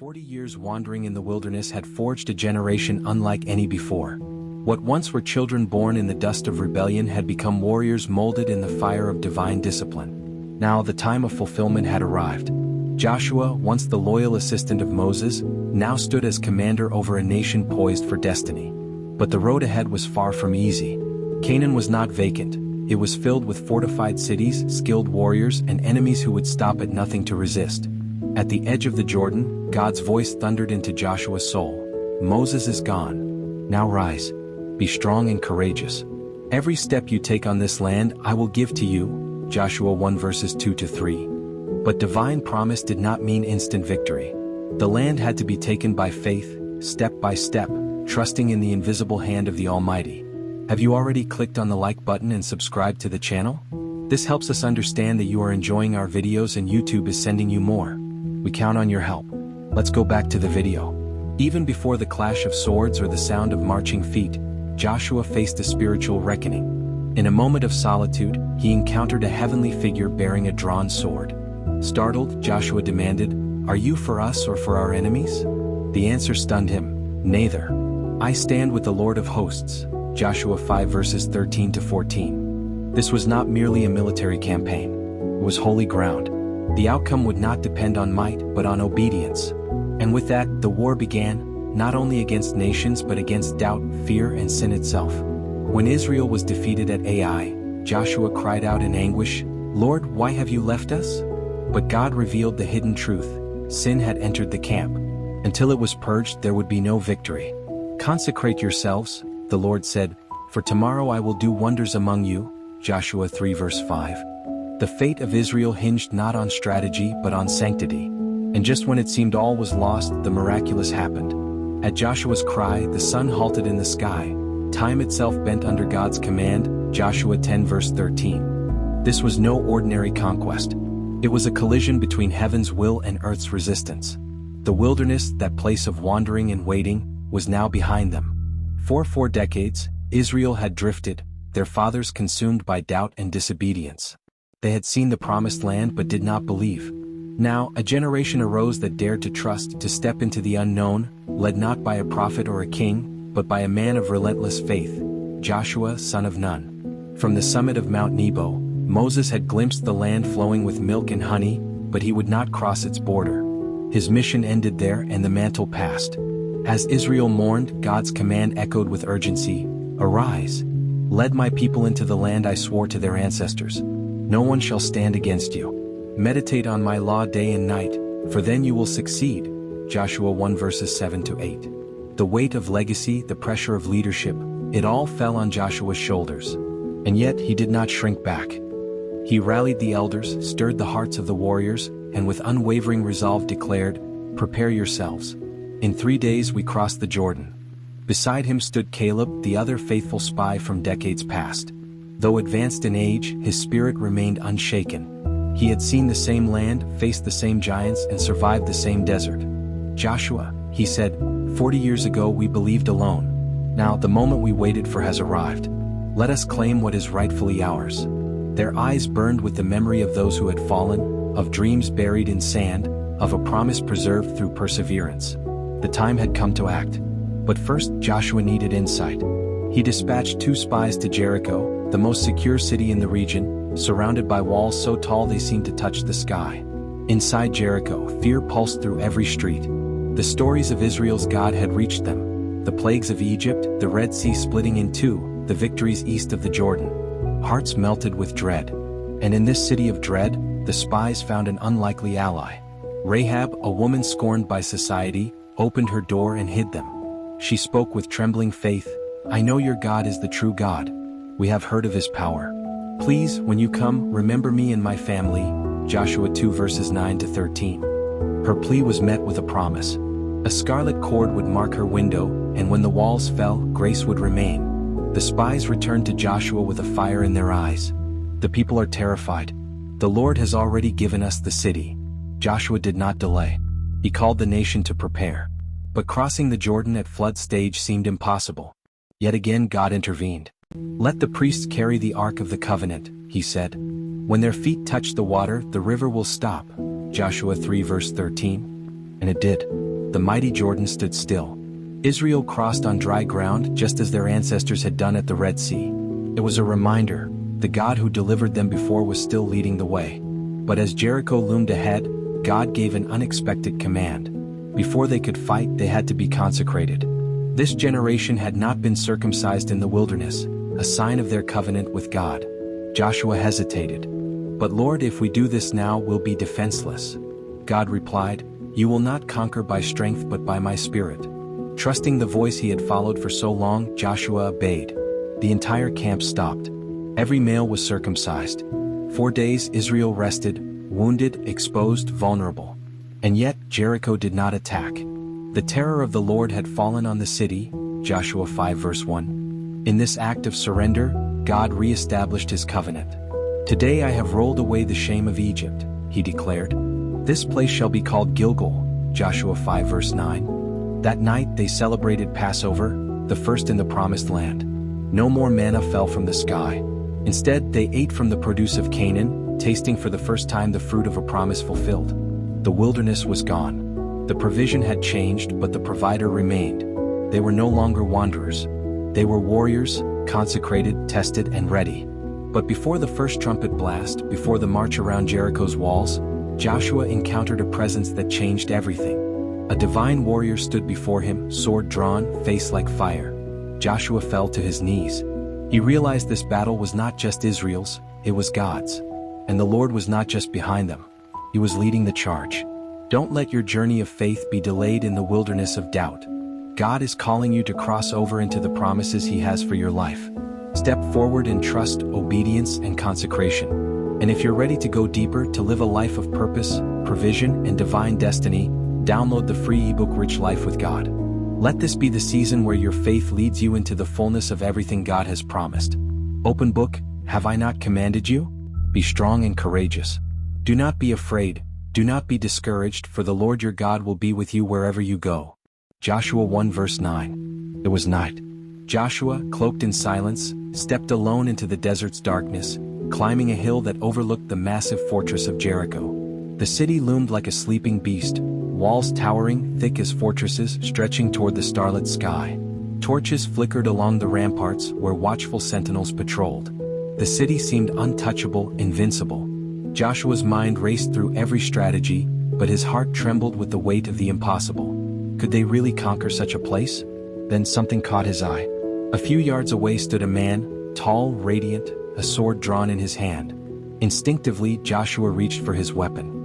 40 years wandering in the wilderness had forged a generation unlike any before. What once were children born in the dust of rebellion had become warriors molded in the fire of divine discipline. Now the time of fulfillment had arrived. Joshua, once the loyal assistant of Moses, now stood as commander over a nation poised for destiny. But the road ahead was far from easy. Canaan was not vacant. It was filled with fortified cities, skilled warriors, and enemies who would stop at nothing to resist. At the edge of the Jordan, God's voice thundered into Joshua's soul. Moses is gone. Now rise. Be strong and courageous. Every step you take on this land I will give to you. Joshua 1 verses 2-3. But divine promise did not mean instant victory. The land had to be taken by faith, step by step, trusting in the invisible hand of the Almighty. Have you already clicked on the like button and subscribed to the channel? This helps us understand that you are enjoying our videos and YouTube is sending you more. We count on your help. Let's go back to the video. Even before the clash of swords or the sound of marching feet, Joshua faced a spiritual reckoning. In a moment of solitude, he encountered a heavenly figure bearing a drawn sword. Startled, Joshua demanded, "Are you for us or for our enemies?" The answer stunned him. "Neither. I stand with the Lord of hosts." Joshua 5 verses 13-14. This was not merely a military campaign. It was holy ground. The outcome would not depend on might, but on obedience. And with that, the war began, not only against nations but against doubt, fear, and sin itself. When Israel was defeated at Ai, Joshua cried out in anguish, "Lord, why have you left us?" But God revealed the hidden truth. Sin had entered the camp. Until it was purged, there would be no victory. "Consecrate yourselves," the Lord said, "for tomorrow I will do wonders among you." Joshua 3 verse 5. The fate of Israel hinged not on strategy but on sanctity. And just when it seemed all was lost, the miraculous happened. At Joshua's cry, the sun halted in the sky. Time itself bent under God's command. Joshua 10 verse 13. This was no ordinary conquest. It was a collision between heaven's will and earth's resistance. The wilderness, that place of wandering and waiting, was now behind them. For 4 decades, Israel had drifted, their fathers consumed by doubt and disobedience. They had seen the promised land but did not believe. Now, a generation arose that dared to trust, to step into the unknown, led not by a prophet or a king, but by a man of relentless faith, Joshua, son of Nun. From the summit of Mount Nebo, Moses had glimpsed the land flowing with milk and honey, but he would not cross its border. His mission ended there and the mantle passed. As Israel mourned, God's command echoed with urgency, "Arise. Lead my people into the land I swore to their ancestors. No one shall stand against you. Meditate on my law day and night, for then you will succeed." Joshua 1 verses 7-8. The weight of legacy, the pressure of leadership, it all fell on Joshua's shoulders. And yet he did not shrink back. He rallied the elders, stirred the hearts of the warriors, and with unwavering resolve declared, "Prepare yourselves. In 3 days we cross the Jordan." Beside him stood Caleb, the other faithful spy from decades past. Though advanced in age, his spirit remained unshaken. He had seen the same land, faced the same giants, and survived the same desert. "Joshua," he said, 40 years ago we believed alone. Now the moment we waited for has arrived. Let us claim what is rightfully ours." Their eyes burned with the memory of those who had fallen, of dreams buried in sand, of a promise preserved through perseverance. The time had come to act. But first, Joshua needed insight. He dispatched 2 spies to Jericho, the most secure city in the region, surrounded by walls so tall they seemed to touch the sky. Inside Jericho, fear pulsed through every street. The stories of Israel's God had reached them. The plagues of Egypt, the Red Sea splitting in 2, the victories east of the Jordan. Hearts melted with dread. And in this city of dread, the spies found an unlikely ally. Rahab, a woman scorned by society, opened her door and hid them. She spoke with trembling faith, "I know your God is the true God. We have heard of his power. Please, when you come, remember me and my family." Joshua 2 verses 9-13. Her plea was met with a promise. A scarlet cord would mark her window, and when the walls fell, grace would remain. The spies returned to Joshua with a fire in their eyes. "The people are terrified. The Lord has already given us the city." Joshua did not delay. He called the nation to prepare. But crossing the Jordan at flood stage seemed impossible. Yet again God intervened. "Let the priests carry the Ark of the Covenant," he said. "When their feet touch the water, the river will stop." Joshua 3 verse 13. And it did. The mighty Jordan stood still. Israel crossed on dry ground just as their ancestors had done at the Red Sea. It was a reminder, the God who delivered them before was still leading the way. But as Jericho loomed ahead, God gave an unexpected command. Before they could fight, they had to be consecrated. This generation had not been circumcised in the wilderness, a sign of their covenant with God. Joshua hesitated. "But Lord, if we do this now, we'll be defenseless." God replied, "You will not conquer by strength but by my spirit." Trusting the voice he had followed for so long, Joshua obeyed. The entire camp stopped. Every male was circumcised. 4 days Israel rested, wounded, exposed, vulnerable. And yet Jericho did not attack. The terror of the Lord had fallen on the city, Joshua 5 verse 1. In this act of surrender, God re-established his covenant. "Today I have rolled away the shame of Egypt," he declared. "This place shall be called Gilgal," Joshua 5 verse 9. That night they celebrated Passover, the first in the Promised Land. No more manna fell from the sky. Instead, they ate from the produce of Canaan, tasting for the first time the fruit of a promise fulfilled. The wilderness was gone. The provision had changed, but the provider remained. They were no longer wanderers. They were warriors, consecrated, tested, and ready. But before the first trumpet blast, before the march around Jericho's walls, Joshua encountered a presence that changed everything. A divine warrior stood before him, sword drawn, face like fire. Joshua fell to his knees. He realized this battle was not just Israel's, it was God's. And the Lord was not just behind them. He was leading the charge. Don't let your journey of faith be delayed in the wilderness of doubt. God is calling you to cross over into the promises he has for your life. Step forward in trust, obedience, and consecration. And if you're ready to go deeper, to live a life of purpose, provision, and divine destiny, download the free ebook Rich Life with God. Let this be the season where your faith leads you into the fullness of everything God has promised. Open book, have I not commanded you? Be strong and courageous. Do not be afraid, do not be discouraged, for the Lord your God will be with you wherever you go. Joshua 1 verse 9. It was night. Joshua, cloaked in silence, stepped alone into the desert's darkness, climbing a hill that overlooked the massive fortress of Jericho. The city loomed like a sleeping beast, walls towering, thick as fortresses, stretching toward the starlit sky. Torches flickered along the ramparts where watchful sentinels patrolled. The city seemed untouchable, invincible. Joshua's mind raced through every strategy, but his heart trembled with the weight of the impossible. Could they really conquer such a place? Then something caught his eye. A few yards away stood a man, tall, radiant, a sword drawn in his hand. Instinctively, Joshua reached for his weapon.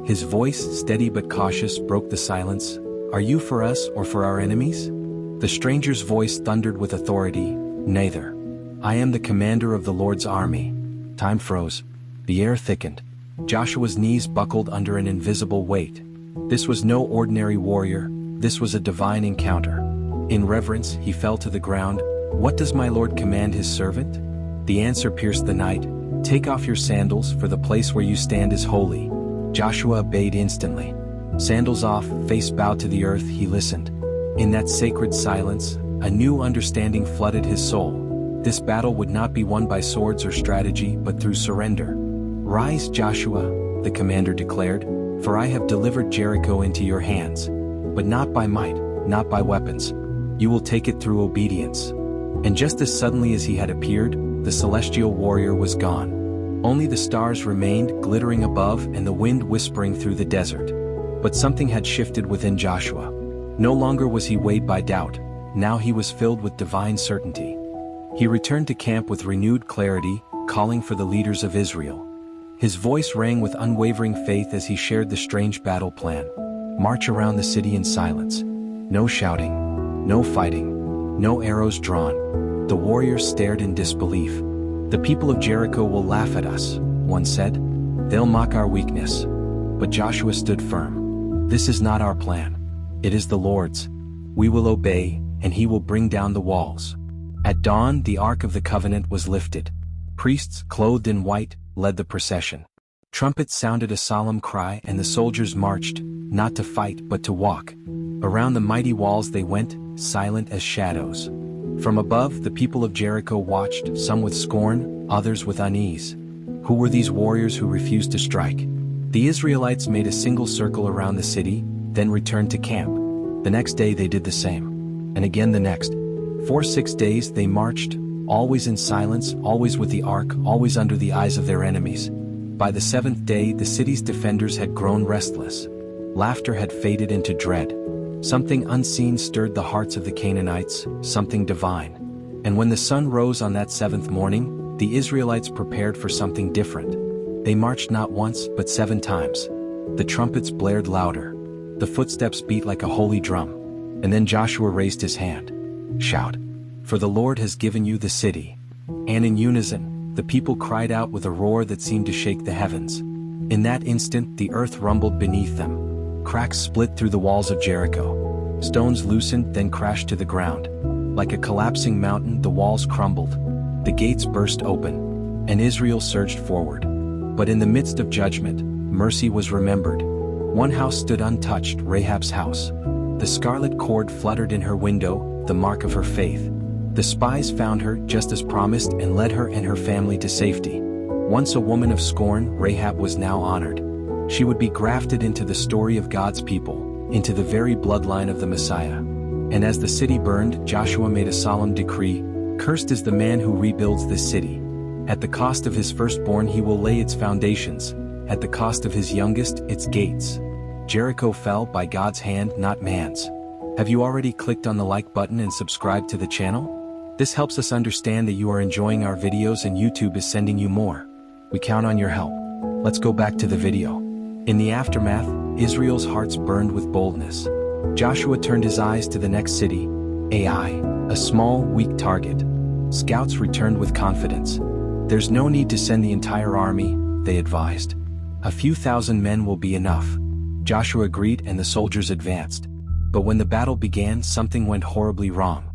His voice, steady but cautious, broke the silence. "Are you for us or for our enemies?" The stranger's voice thundered with authority. "Neither. I am the commander of the Lord's army." Time froze. The air thickened. Joshua's knees buckled under an invisible weight. This was no ordinary warrior, this was a divine encounter. In reverence, he fell to the ground. "What does my Lord command his servant?" The answer pierced the night. "Take off your sandals, for the place where you stand is holy." Joshua obeyed instantly. Sandals off, face bowed to the earth, he listened. In that sacred silence, a new understanding flooded his soul. This battle would not be won by swords or strategy, but through surrender. "Rise, Joshua," the commander declared, "for I have delivered Jericho into your hands. But not by might, not by weapons. You will take it through obedience." And just as suddenly as he had appeared, the celestial warrior was gone. Only the stars remained, glittering above, and the wind whispering through the desert. But something had shifted within Joshua. No longer was he weighed by doubt, now he was filled with divine certainty. He returned to camp with renewed clarity, calling for the leaders of Israel. His voice rang with unwavering faith as he shared the strange battle plan. March around the city in silence. No shouting, no fighting, no arrows drawn. The warriors stared in disbelief. "The people of Jericho will laugh at us," one said. "They'll mock our weakness." But Joshua stood firm. "This is not our plan. It is the Lord's. We will obey, and he will bring down the walls." At dawn, the Ark of the Covenant was lifted. Priests, clothed in white, led the procession. Trumpets sounded a solemn cry, and the soldiers marched, not to fight but to walk. Around the mighty walls they went, silent as shadows. From above, the people of Jericho watched, some with scorn, others with unease. Who were these warriors who refused to strike? The Israelites made a single circle around the city, then returned to camp. The next day they did the same. And again the next. For 6 days they marched, always in silence, always with the ark, always under the eyes of their enemies. By the 7th day the city's defenders had grown restless. Laughter had faded into dread. Something unseen stirred the hearts of the Canaanites, something divine. And when the sun rose on that 7th morning, the Israelites prepared for something different. They marched not once but 7 times. The trumpets blared louder. The footsteps beat like a holy drum. And then Joshua raised his hand. Shout! For the Lord has given you the city. And in unison, the people cried out with a roar that seemed to shake the heavens. In that instant the earth rumbled beneath them. Cracks split through the walls of Jericho. Stones loosened, then crashed to the ground. Like a collapsing mountain, the walls crumbled. The gates burst open. And Israel surged forward. But in the midst of judgment, mercy was remembered. One house stood untouched, Rahab's house. The scarlet cord fluttered in her window, the mark of her faith. The spies found her just as promised and led her and her family to safety. Once a woman of scorn, Rahab was now honored. She would be grafted into the story of God's people, into the very bloodline of the Messiah. And as the city burned, Joshua made a solemn decree, "Cursed is the man who rebuilds this city. At the cost of his firstborn he will lay its foundations, at the cost of his youngest, its gates." Jericho fell by God's hand, not man's. Have you already clicked on the like button and subscribed to the channel? This helps us understand that you are enjoying our videos and YouTube is sending you more. We count on your help. Let's go back to the video. In the aftermath, Israel's hearts burned with boldness. Joshua turned his eyes to the next city, Ai, a small, weak target. Scouts returned with confidence. There's no need to send the entire army, they advised. A few thousand men will be enough. Joshua agreed and the soldiers advanced. But when the battle began, something went horribly wrong.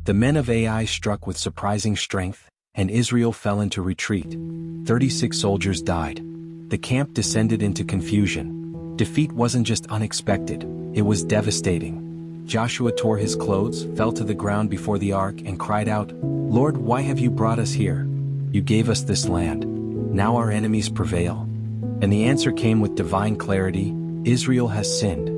The men of Ai struck with surprising strength, and Israel fell into retreat. 36 soldiers died. The camp descended into confusion. Defeat wasn't just unexpected, it was devastating. Joshua tore his clothes, fell to the ground before the ark and cried out, "Lord, why have you brought us here? You gave us this land. Now our enemies prevail." And the answer came with divine clarity, Israel has sinned.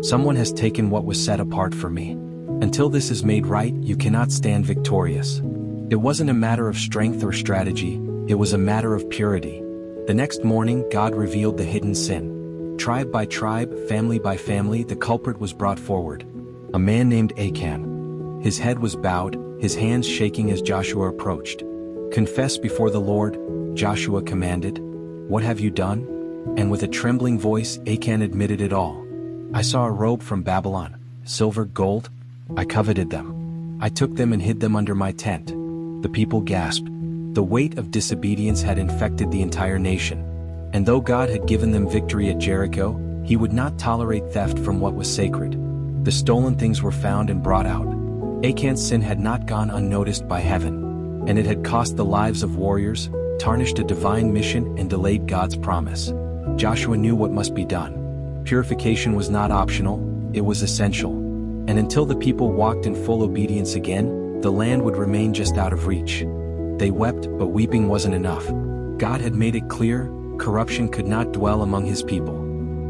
Someone has taken what was set apart for me. Until this is made right, you cannot stand victorious. It wasn't a matter of strength or strategy, it was a matter of purity. The next morning, God revealed the hidden sin. Tribe by tribe, family by family, the culprit was brought forward. A man named Achan. His head was bowed, his hands shaking as Joshua approached. "Confess before the Lord," Joshua commanded. "What have you done?" And with a trembling voice, Achan admitted it all. "I saw a robe from Babylon, silver, gold. I coveted them. I took them and hid them under my tent." The people gasped. The weight of disobedience had infected the entire nation. And though God had given them victory at Jericho, he would not tolerate theft from what was sacred. The stolen things were found and brought out. Achan's sin had not gone unnoticed by heaven. And it had cost the lives of warriors, tarnished a divine mission and delayed God's promise. Joshua knew what must be done. Purification was not optional, it was essential. And until the people walked in full obedience again, the land would remain just out of reach. They wept, but weeping wasn't enough. God had made it clear, corruption could not dwell among his people.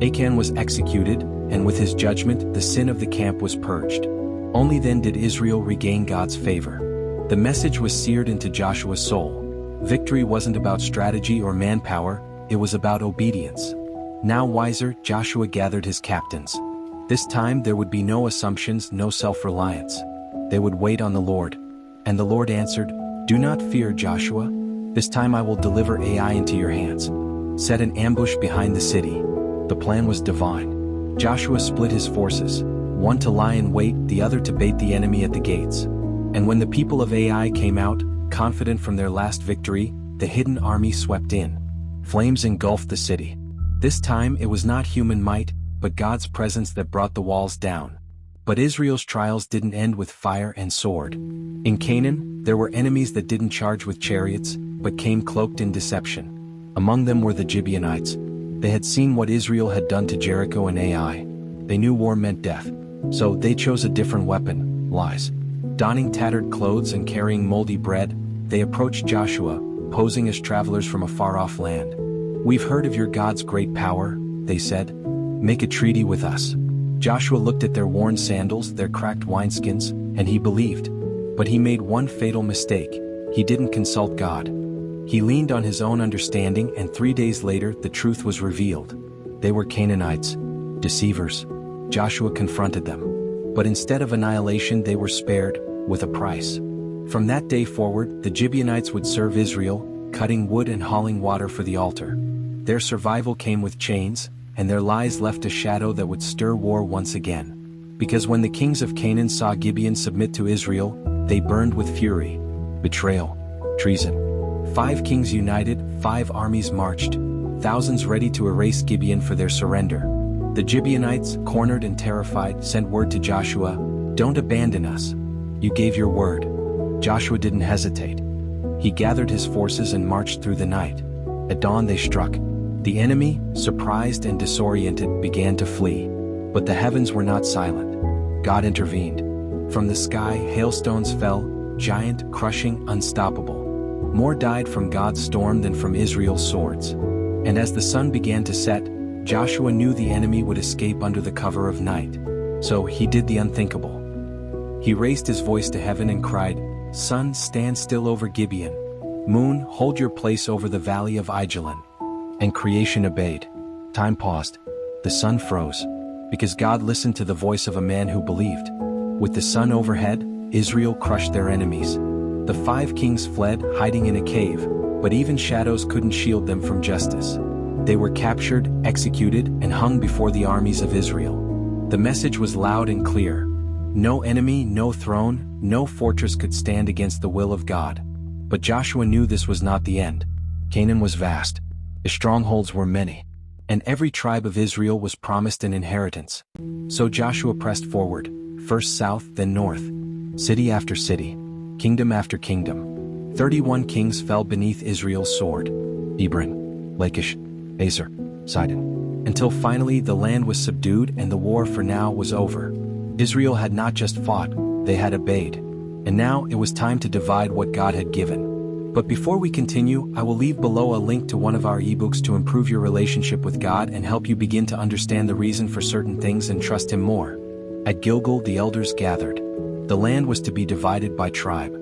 Achan was executed, and with his judgment, the sin of the camp was purged. Only then did Israel regain God's favor. The message was seared into Joshua's soul. Victory wasn't about strategy or manpower, it was about obedience. Now wiser, Joshua gathered his captains. This time there would be no assumptions, no self-reliance. They would wait on the Lord. And the Lord answered, "Do not fear, Joshua. This time I will deliver Ai into your hands. Set an ambush behind the city." The plan was divine. Joshua split his forces, one to lie in wait, the other to bait the enemy at the gates. And when the people of Ai came out, confident from their last victory, the hidden army swept in. Flames engulfed the city. This time it was not human might, but God's presence that brought the walls down. But Israel's trials didn't end with fire and sword. In Canaan, there were enemies that didn't charge with chariots, but came cloaked in deception. Among them were the Gibeonites. They had seen what Israel had done to Jericho and Ai. They knew war meant death. So they chose a different weapon, lies. Donning tattered clothes and carrying moldy bread, they approached Joshua, posing as travelers from a far-off land. "We've heard of your God's great power," they said. "Make a treaty with us. Joshua looked at their worn sandals, their cracked wineskins, and he believed. But he made one fatal mistake. He didn't consult God. He leaned on his own understanding, and 3 days later the truth was revealed. They were Canaanites, deceivers. Joshua confronted them. But instead of annihilation they were spared, with a price. From that day forward, the Gibeonites would serve Israel, cutting wood and hauling water for the altar. Their survival came with chains, and their lies left a shadow that would stir war once again. Because when the kings of Canaan saw Gibeon submit to Israel, they burned with fury. Betrayal. Treason. 5 kings united, 5 armies marched, thousands ready to erase Gibeon for their surrender. The Gibeonites, cornered and terrified, sent word to Joshua, "Don't abandon us. You gave your word." Joshua didn't hesitate. He gathered his forces and marched through the night. At dawn they struck. The enemy, surprised and disoriented, began to flee. But the heavens were not silent. God intervened. From the sky, hailstones fell, giant, crushing, unstoppable. More died from God's storm than from Israel's swords. And as the sun began to set, Joshua knew the enemy would escape under the cover of night. So he did the unthinkable. He raised his voice to heaven and cried, "Sun, stand still over Gibeon. Moon, hold your place over the valley of Ajalon." And creation obeyed. Time paused. The sun froze. Because God listened to the voice of a man who believed. With the sun overhead, Israel crushed their enemies. The 5 kings fled, hiding in a cave, but even shadows couldn't shield them from justice. They were captured, executed, and hung before the armies of Israel. The message was loud and clear. No enemy, no throne, no fortress could stand against the will of God. But Joshua knew this was not the end. Canaan was vast. The strongholds were many. And every tribe of Israel was promised an inheritance. So Joshua pressed forward, first south, then north. City after city. Kingdom after kingdom. 31 kings fell beneath Israel's sword. Hebron, Lachish, Azer, Sidon. Until finally the land was subdued and the war for now was over. Israel had not just fought, they had obeyed. And now it was time to divide what God had given. But before we continue, I will leave below a link to one of our ebooks to improve your relationship with God and help you begin to understand the reason for certain things and trust Him more. At Gilgal the elders gathered. The land was to be divided by tribe.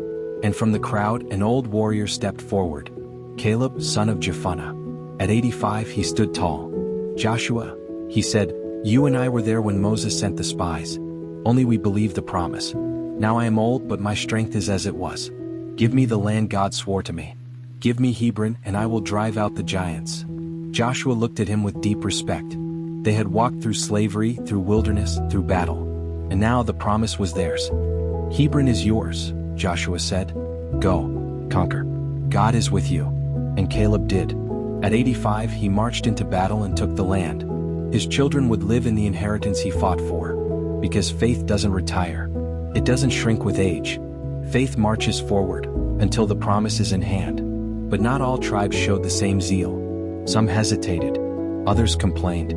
And from the crowd an old warrior stepped forward. Caleb, son of Jephunneh. At 85 he stood tall. "Joshua," he said, "you and I were there when Moses sent the spies. Only we believed the promise. Now I am old, but my strength is as it was. Give me the land God swore to me. Give me Hebron, and I will drive out the giants." Joshua looked at him with deep respect. They had walked through slavery, through wilderness, through battle. And now the promise was theirs. "Hebron is yours," Joshua said. "Go, conquer. God is with you." And Caleb did. At 85 he marched into battle and took the land. His children would live in the inheritance he fought for. Because faith doesn't retire. It doesn't shrink with age. Faith marches forward, until the promise is in hand. But not all tribes showed the same zeal. Some hesitated. Others complained.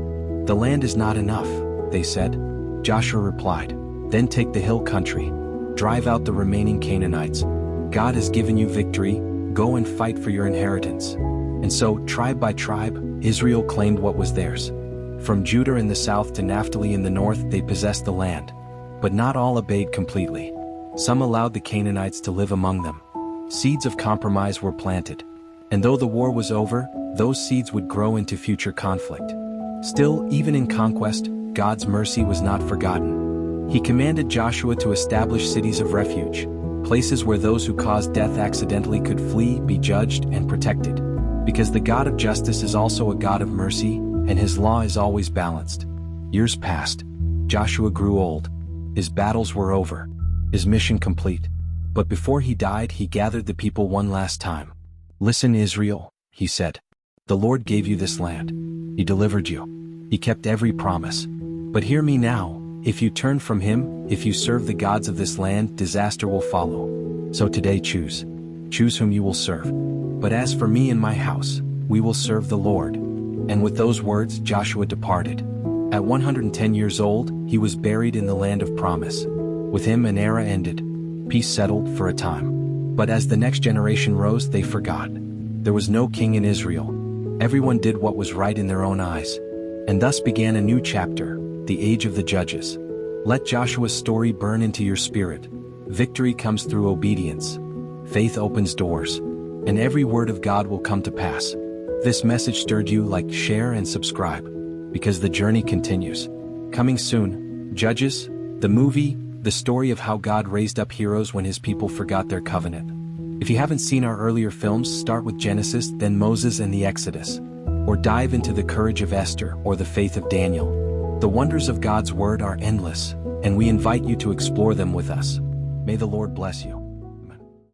"The land is not enough," they said. Joshua replied, "Then take the hill country. Drive out the remaining Canaanites. God has given you victory, go and fight for your inheritance." And so, tribe by tribe, Israel claimed what was theirs. From Judah in the south to Naphtali in the north they possessed the land. But not all obeyed completely. Some allowed the Canaanites to live among them. Seeds of compromise were planted. And though the war was over, those seeds would grow into future conflict. Still, even in conquest, God's mercy was not forgotten. He commanded Joshua to establish cities of refuge, places where those who caused death accidentally could flee, be judged, and protected. Because the God of justice is also a God of mercy, and His law is always balanced. Years passed. Joshua grew old. His battles were over. His mission complete. But before he died, he gathered the people one last time. "Listen, Israel," he said. "The Lord gave you this land. He delivered you. He kept every promise. But hear me now. If you turn from Him, if you serve the gods of this land, disaster will follow. So today choose. Choose whom you will serve. But as for me and my house, we will serve the Lord." And with those words Joshua departed. At 110 years old, he was buried in the land of promise. With him an era ended. Peace settled for a time. But as the next generation rose, they forgot. There was no king in Israel. Everyone did what was right in their own eyes. And thus began a new chapter, the age of the judges. Let Joshua's story burn into your spirit. Victory comes through obedience. Faith opens doors. And every word of God will come to pass. This message stirred you? Like, share, and subscribe. Because the journey continues. Coming soon, Judges, the movie, the story of how God raised up heroes when his people forgot their covenant. If you haven't seen our earlier films, start with Genesis, then Moses and the Exodus. Or dive into the courage of Esther or the faith of Daniel. The wonders of God's word are endless, and we invite you to explore them with us. May the Lord bless you.